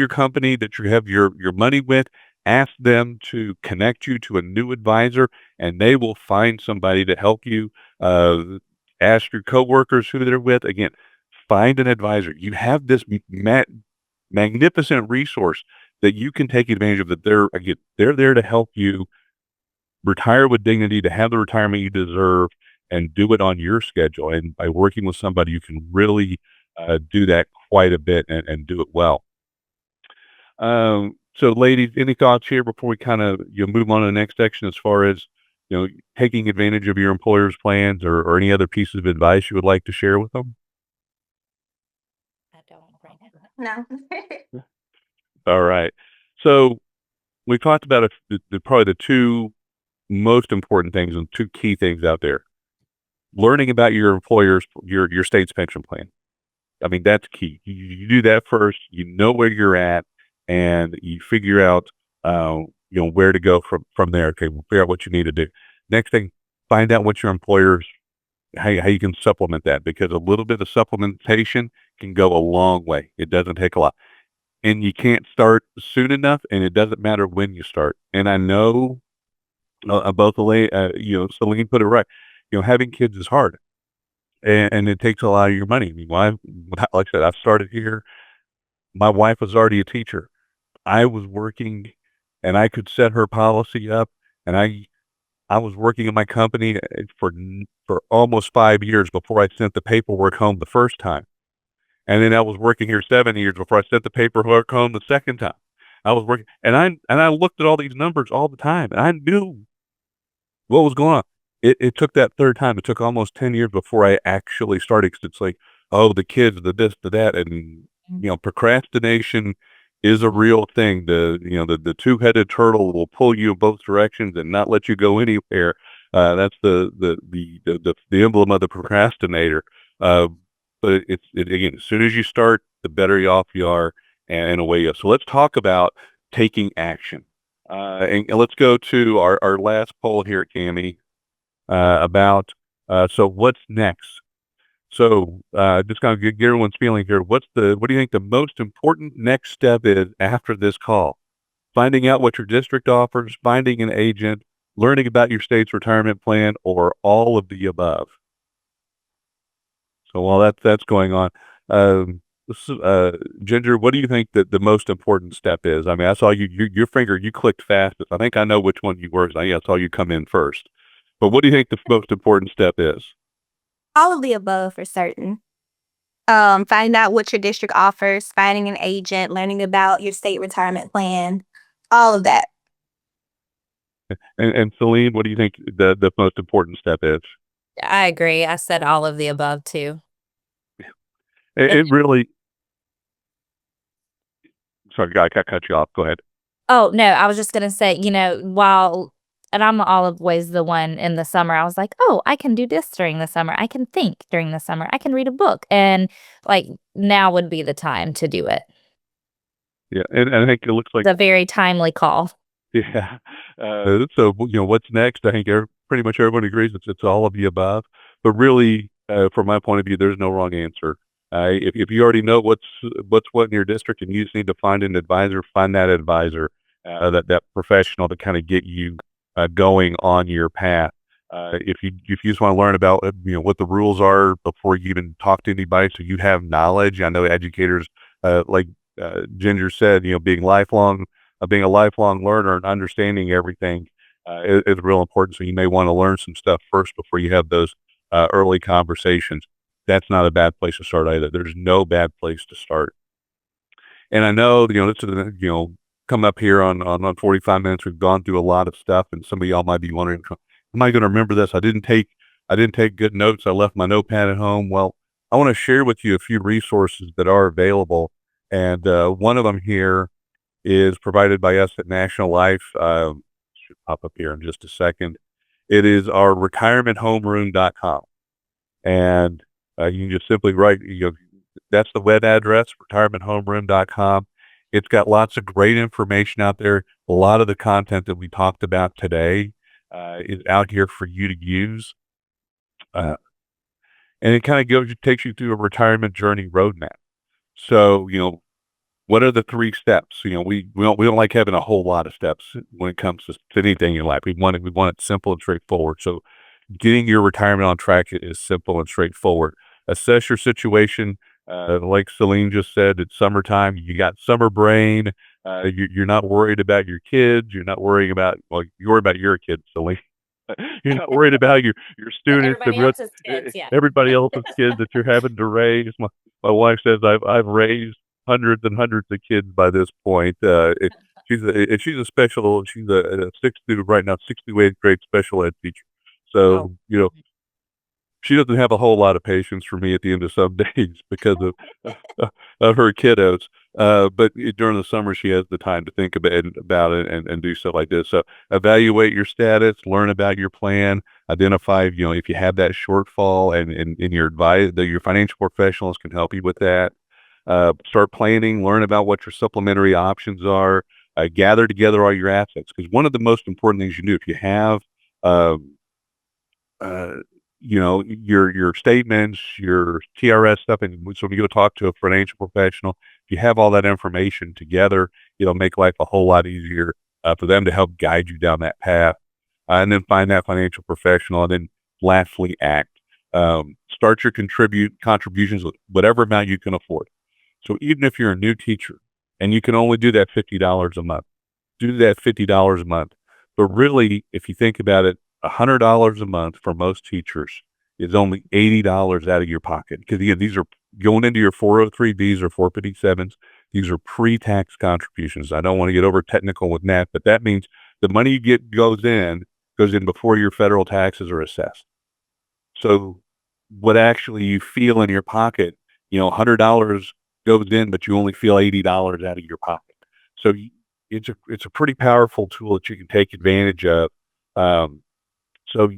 company that you have your money with. Ask them to connect you to a new advisor, and they will find somebody to help you. Ask your coworkers who they're with. Again, find an advisor. You have this magnificent resource that you can take advantage of. That they're there to help you retire with dignity, to have the retirement you deserve, and do it on your schedule. And by working with somebody, you can really do that quite a bit and do it well. So, ladies, any thoughts here before we kind of move on to the next section as far as taking advantage of your employer's plans or any other pieces of advice you would like to share with them? I No. All right. So we talked about probably the two most important things and two key things out there. Learning about your employer's, your state's pension plan. I mean, that's key. You do that first, you know where you're at, and you figure out, where to go from there. Okay, we'll figure out what you need to do. Next thing, find out what your employer's, how you can supplement that, because a little bit of supplementation can go a long way. It doesn't take a lot. And you can't start soon enough, and it doesn't matter when you start. And I know both Celine put it right. Having kids is hard, and it takes a lot of your money. I mean, like I said, I've started here. My wife was already a teacher. I was working, and I could set her policy up, and I was working in my company for almost 5 years before I sent the paperwork home the first time. And then I was working here 7 years before I sent the paperwork home the second time. I was working, and I looked at all these numbers all the time, and I knew what was going on. It took that third time. It took almost 10 years before I actually started, 'cause it's like, oh, the kids, the this, the that, and procrastination is a real thing. The two-headed turtle will pull you in both directions and not let you go anywhere. That's the emblem of the procrastinator. Uh, but again, as soon as you start, the better off you are, and away you go. So let's talk about taking action. And let's go to our last poll here, Cami, about so what's next? So just kind of get everyone's feeling here. What do you think the most important next step is after this call? Finding out what your district offers, finding an agent, learning about your state's retirement plan, or all of the above? So while that's going on, um, Ginger, what do you think that the most important step is? I mean, I saw your finger, you clicked fastest. I think I know which one you were. I saw you come in first. But what do you think the most important step is? All of the above for certain. Finding out what your district offers, finding an agent, learning about your state retirement plan, all of that. And Celine, what do you think the most important step is? I agree. I said all of the above too. It really. Sorry, I cut you off. Go ahead. Oh, no, I was just gonna say, and I'm always the one in the summer, I was like, "Oh, I can do this during the summer. I can think during the summer. I can read a book." And, like, now would be the time to do it. Yeah, and I think it looks like It's a very timely call. yeah. So what's next? I think pretty much everyone agrees it's all of the above. But really, from my point of view, there's no wrong answer. If you already know what's what in your district, and you just need to find an advisor, find that advisor, that professional to kind of get you going on your path. If you just want to learn about what the rules are before you even talk to anybody, so you have knowledge. I know educators, like Ginger said, being a lifelong learner and understanding everything is real important. So you may want to learn some stuff first before you have those early conversations. That's not a bad place to start either. There's no bad place to start. And I know, this is, coming up here on 45 minutes, we've gone through a lot of stuff, and some of y'all might be wondering, am I going to remember this? I didn't take good notes. I left my notepad at home. Well, I want to share with you a few resources that are available. And one of them here is provided by us at National Life. Should pop up here in just a second. It is our retirementhomeroom.com. And you can just simply write, that's the web address, retirementhomeroom.com. It's got lots of great information out there. A lot of the content that we talked about today is out here for you to use. And it kind of takes you through a retirement journey roadmap. So, what are the 3 steps? We don't like having a whole lot of steps when it comes to anything in life. We want it simple and straightforward. So getting your retirement on track is simple and straightforward. Assess your situation. Like Celine just said, it's summertime. You got summer brain. You're not worried about your kids. You're not worrying about, you worry about your kids, Celine. You're not worried about your students and Everybody else's kids, yeah. everybody else's kids that you're having to raise. My wife says I've raised hundreds and hundreds of kids by this point. She's a 6th through right now 6th through 8th grade special ed teacher. So Oh. she doesn't have a whole lot of patience for me at the end of some days because of her kiddos. But during the summer, she has the time to think about it and do stuff like this. So evaluate your status, learn about your plan, identify, if you have that shortfall, and your your financial professionals can help you with that. Start planning, learn about what your supplementary options are, gather together all your assets. Because one of the most important things you do, if you have, um, uh, your statements, your TRS stuff, and so when you go talk to a financial professional, if you have all that information together, it'll make life a whole lot easier for them to help guide you down that path, and then find that financial professional, and then lastly act. Start your contributions with whatever amount you can afford. So even if you're a new teacher and you can only do that $50 a month, do that $50 a month. But really, if you think about it, $100 a month for most teachers is only $80 out of your pocket. Because again, these are going into your 403Bs or 457s. These are pre-tax contributions. I don't want to get over technical with that, but that means the money you get goes in before your federal taxes are assessed. So what actually you feel in your pocket, $100 goes in, but you only feel $80 out of your pocket. So it's a pretty powerful tool that you can take advantage of. Um, so,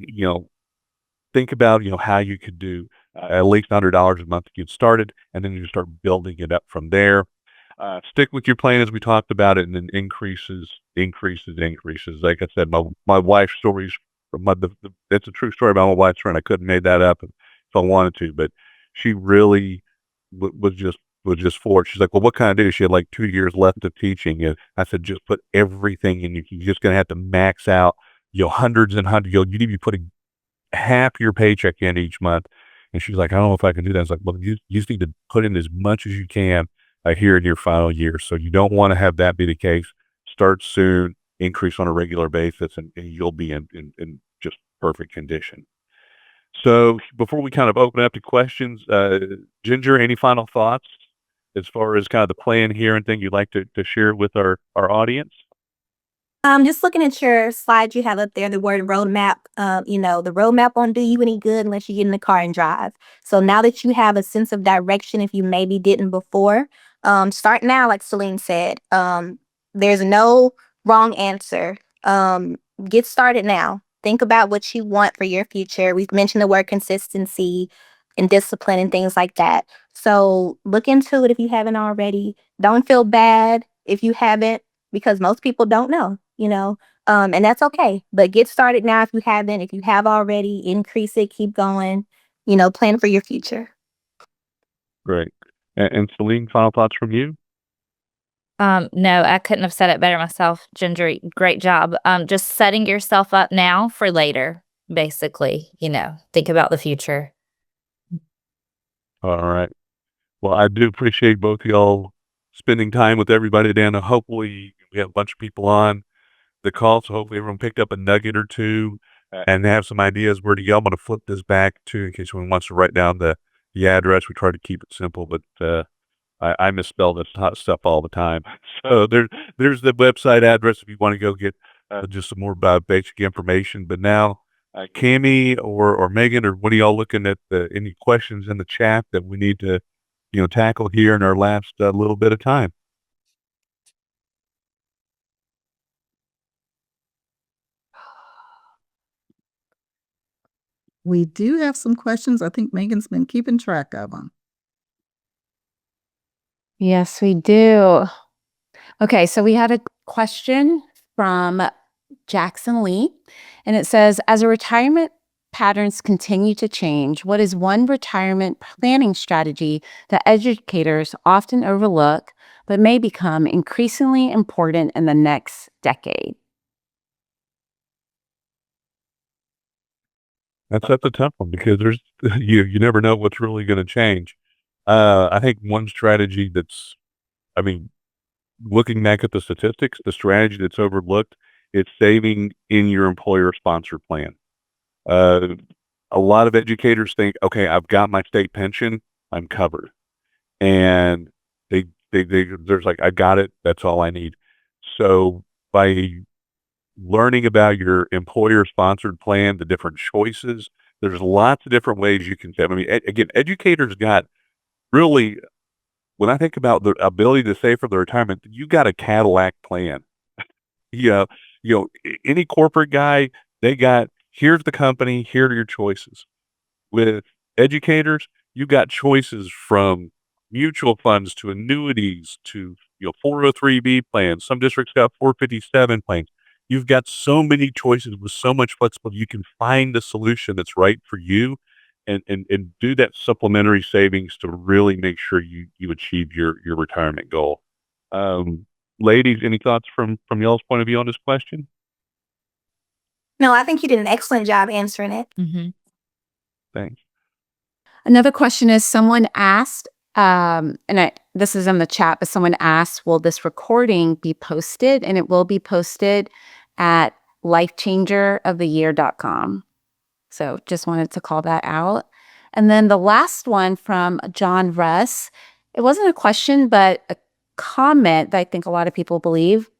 think about, how you could do at least $100 a month to get started, and then you start building it up from there. Stick with your plan as we talked about it, and then increases. Like I said, my wife's stories, it's a true story about my wife's friend. I couldn't have made that up if I wanted to, but she really was just floored. She's like, "Well, what can I do?" She had like 2 years left of teaching, and I said, "Just put everything in. You're just gonna have to max out, hundreds and hundreds. You need to be putting half your paycheck in each month." And she's like, "I don't know if I can do that." I was like, "Well, you just need to put in as much as you can here in your final year. So you don't want to have that be the case. Start soon, increase on a regular basis, and you'll be in just perfect condition." So before we kind of open up to questions, Ginger, any final thoughts as far as kind of the plan here and thing you'd like to share with our audience? Just looking at your slide you have up there, the word roadmap. The roadmap won't do you any good unless you get in the car and drive. So now that you have a sense of direction, if you maybe didn't before, start now, like Celine said. There's no wrong answer. Get started now. Think about what you want for your future. We've mentioned the word consistency and discipline and things like that. So look into it if you haven't already. Don't feel bad if you haven't, because most people don't know, and that's okay. But get started now if you haven't. If you have already, increase it, keep going, plan for your future. Great. And Celine, final thoughts from you? No, I couldn't have said it better myself, Ginger. Great job. Just setting yourself up now for later, basically, think about the future. All right. Well, I do appreciate both of y'all spending time with everybody today. And hopefully we have a bunch of people on the call, so hopefully everyone picked up a nugget or two and have some ideas where to go. I'm going to flip this back to in case anyone wants to write down the address. We try to keep it simple, but I misspell this hot stuff all the time. So there's the website address if you want to go get just some more basic information. But now, Cammie or Megan, or what are y'all looking at? Any questions in the chat that we need to tackle here in our last little bit of time? We do have some questions. I think Megan's been keeping track of them. Yes, we do. Okay, so we had a question from Jackson Lee, and it says, as retirement patterns continue to change, what is one retirement planning strategy that educators often overlook but may become increasingly important in the next decade? That's a tough one because there's you never know what's really going to change. I think one strategy looking back at the statistics, the strategy that's overlooked, it's saving in your employer-sponsored plan. A lot of educators think, okay, I've got my state pension, I'm covered, and there's like, I got it, that's all I need. So by learning about your employer-sponsored plan, the different choices, There's lots of different ways you can save. I mean, again, educators got really, when I think about the ability to save for the retirement, you got a Cadillac plan. You know, any corporate guy, they got, here's the company, here are your choices. With educators, you got choices from mutual funds to annuities to 403B plans. Some districts got 457 plans. You've got so many choices with so much flexibility. You can find the solution that's right for you, and do that supplementary savings to really make sure you achieve your retirement goal. Um, Ladies, any thoughts from y'all's point of view on this question? No, I think you did an excellent job answering it. Mhm. Thanks. Another question is someone asked, this is in the chat, but someone asked, will this recording be posted? And it will be posted at LifeChangeroftheyear.com. So just wanted to call that out. And then the last one from John Russ, it wasn't a question, but a comment that I think a lot of people believe.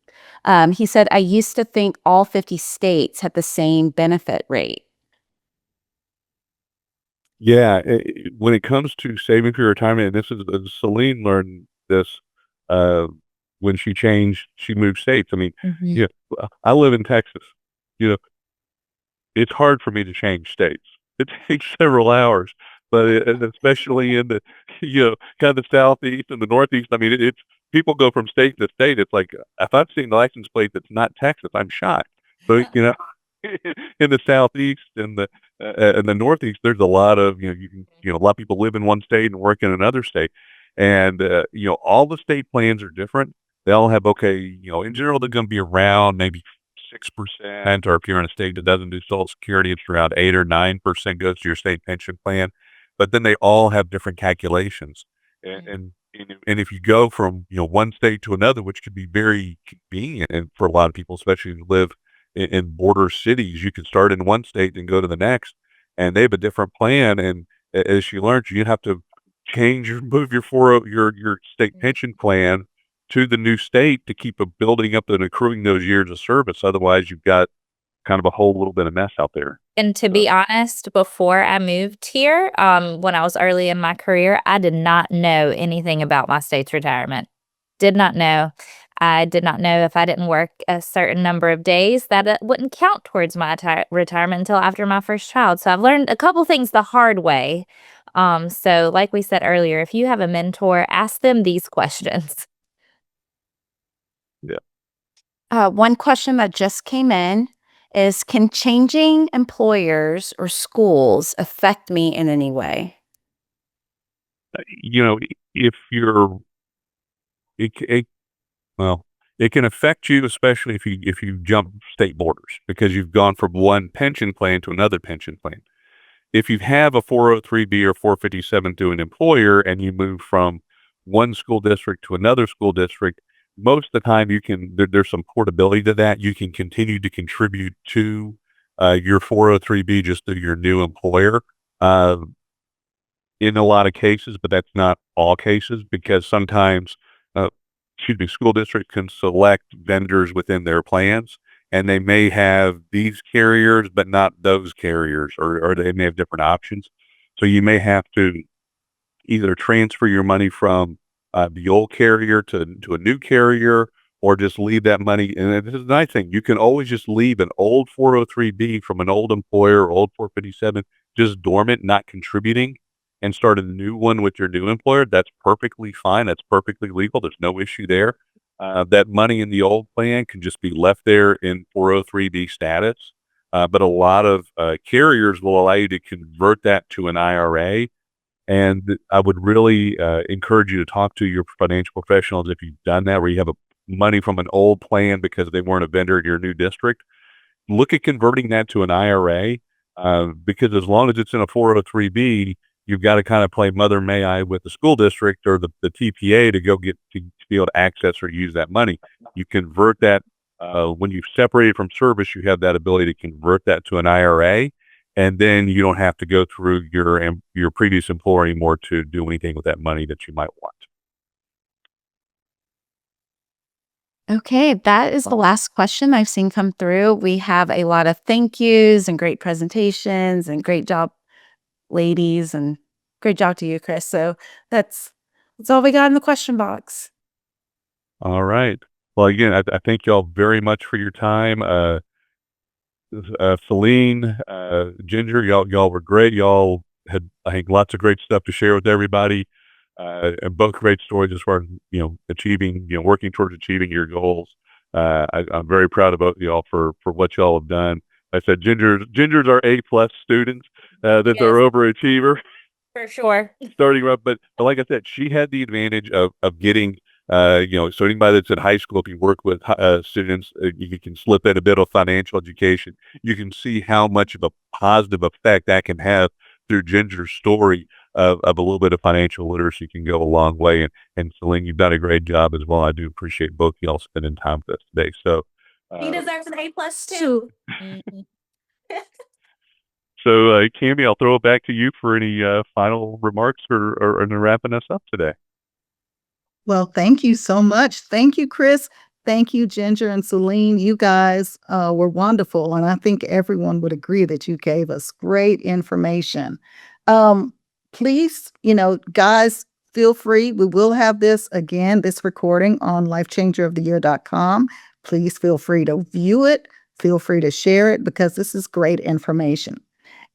He said, I used to think all 50 states had the same benefit rate. Yeah, when it comes to saving for your retirement, and this is Celine learned this uh, when she moved states. I mean, Mhm. yeah, I live in Texas. You know, it's hard for me to change states. It takes several hours, but and especially in the kind of the southeast and the northeast. I mean, it's people go from state to state. It's like if I've seen the license plate that's not Texas, I'm shocked. But in the southeast and the northeast, there's a lot of a lot of people live in one state and work in another state, and all the state plans are different. They all have in general they're going to be around maybe 6%, or if you're in a state that doesn't do Social Security, it's around 8 or 9% goes to your state pension plan. But then they all have different calculations, and if you go from one state to another, which could be very convenient, and for a lot of people, especially who live in border cities, you can start in one state and go to the next, and they have a different plan. And as she learned, you have to move your your state pension plan to the new state to keep building up and accruing those years of service. Otherwise, you've got kind of a whole little bit of mess out there. And to So, be honest, before I moved here, when I was early in my career, I did not know anything about my state's retirement. Did not know. I did not know if I didn't work a certain number of days that it wouldn't count towards my retirement until after my first child. So I've learned a couple things the hard way. So like we said earlier, if you have a mentor, ask them these questions. yeah. One question that just came in is, can changing employers or schools affect me in any way? If you're, it, well, it can affect you, especially if you jump state borders because you've gone from one pension plan to another pension plan. If you have a 403B or 457 through an employer and you move from one school district to another school district, most of the time there's some portability to that. You can continue to contribute to your 403B just through your new employer. Uh, in a lot of cases, but that's not all cases because sometimes, uh, school districts can select vendors within their plans, and they may have these carriers, but not those carriers, or they may have different options. So you may have to either transfer your money from the old carrier to a new carrier, or just leave that money. And this is the nice thing: you can always just leave an old 403B from an old employer, or old 457, just dormant, not contributing, and start a new one with your new employer. That's perfectly fine. That's perfectly legal. There's no issue there. That money in the old plan can just be left there in 403B status. But a lot of carriers will allow you to convert that to an IRA, and I would really encourage you to talk to your financial professionals if you've done that, where you have money from an old plan because they weren't a vendor in your new district. Look at converting that to an IRA, because as long as it's in a 403B, you've got to kind of play mother may I with the school district or the TPA to go get to be able to access or use that money. You convert that when you've separated from service, you have that ability to convert that to an IRA, and then you don't have to go through your previous employer anymore to do anything with that money that you might want. Okay, that is the last question I've seen come through. We have a lot of thank yous and great presentations and great job, ladies, and great job to you, Chris. So that's all we got in the question box. All right. Well, again, I thank y'all very much for your time. Celine, Ginger, y'all were great. Y'all had, I think, lots of great stuff to share with everybody, and both great stories as far as achieving, working towards achieving your goals. I'm very proud of both of y'all for what y'all have done. Like I said, Ginger's our A+ students. That's our Yes. overachiever. For sure. Starting rough, but like I said, she had the advantage of getting, so anybody that's in high school, if you work with students, you can slip in a bit of financial education. You can see how much of a positive effect that can have through Ginger's story of a little bit of financial literacy can go a long way. And Celine, you've done a great job as well. I do appreciate both of y'all spending time with us today. So, He deserves an A+ too. Mhm. so Cammy, I'll throw it back to you for any final remarks or wrapping us up today. Well, thank you so much. Thank you, Chris. Thank you, Ginger and Celine. You guys were wonderful. And I think everyone would agree that you gave us great information. Please, guys, feel free. We will have this recording on LifeChangeroftheyear.com. Please feel free to view it. Feel free to share it because this is great information.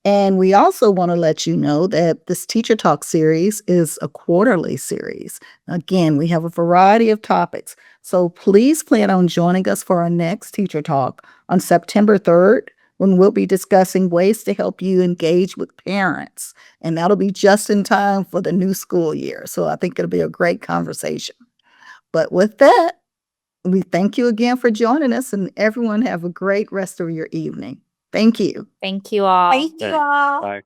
And we also want to let you know that this Teacher Talk series is a quarterly series. Again, we have a variety of topics. So please plan on joining us for our next Teacher Talk on September 3rd, when we'll be discussing ways to help you engage with parents. And that'll be just in time for the new school year. So I think it'll be a great conversation. But with that, we thank you again for joining us, and everyone have a great rest of your evening. Thank you. Thank you all. Thank you all. Bye.